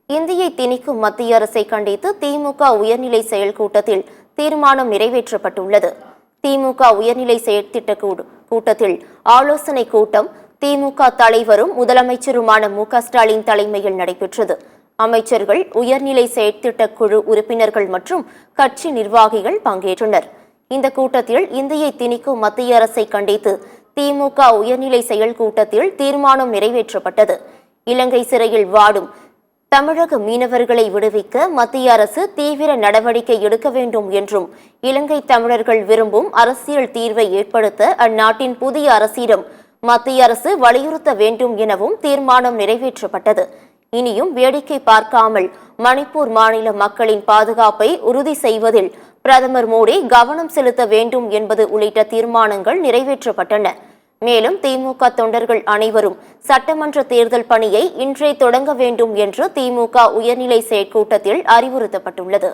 இந்தியை திணிக்கும் மத்திய அரசை கண்டித்து திமுக உயர்நிலை செயல் கூட்டத்தில் தீர்மானம் நிறைவேற்றப்பட்டுள்ளது. திமுக உயர்நிலை செயற்திட்ட கூட்டத்தில் ஆலோசனை கூட்டம் திமுக தலைவரும் முதலமைச்சருமான மு.க.ஸ்டாலின் தலைமையில் நடைபெற்றது. அமைச்சர்கள், உயர்நிலை செயற்திட்ட குழு உறுப்பினர்கள் மற்றும் கட்சி நிர்வாகிகள் பங்கேற்றனர். இந்த கூட்டத்தில் இந்தியை திணிக்கும் மத்திய அரசை கண்டித்து திமுக உயர்நிலை செயல் கூட்டத்தில் தீர்மானம் நிறைவேற்றப்பட்டது. இலங்கை சிறையில் வாடும் தமிழக மீனவர்களை விடுவிக்க மத்திய அரசு தீவிர நடவடிக்கை எடுக்க வேண்டும் என்றும், இலங்கை தமிழர்கள் விரும்பும் அரசியல் தீர்வை ஏற்படுத்த அந்நாட்டின் புதிய அரசிடம் மத்திய அரசு வலியுறுத்த வேண்டும் எனவும் தீர்மானம் நிறைவேற்றப்பட்டது. இனியும் வேடிக்கை பார்க்காமல் மணிப்பூர் மாநில மக்களின் பாதுகாப்பை உறுதி செய்வதில் பிரதமர் மோடி கவனம் செலுத்த வேண்டும் என்பது உள்ளிட்ட தீர்மானங்கள் நிறைவேற்றப்பட்டன. மேலும் திமுக தொண்டர்கள் அனைவரும் சட்டமன்ற தேர்தல் பணியை இன்றே தொடங்க வேண்டும் என்று திமுக உயர்நிலை செயற்கூட்டத்தில் அறிவுறுத்தப்பட்டுள்ளது.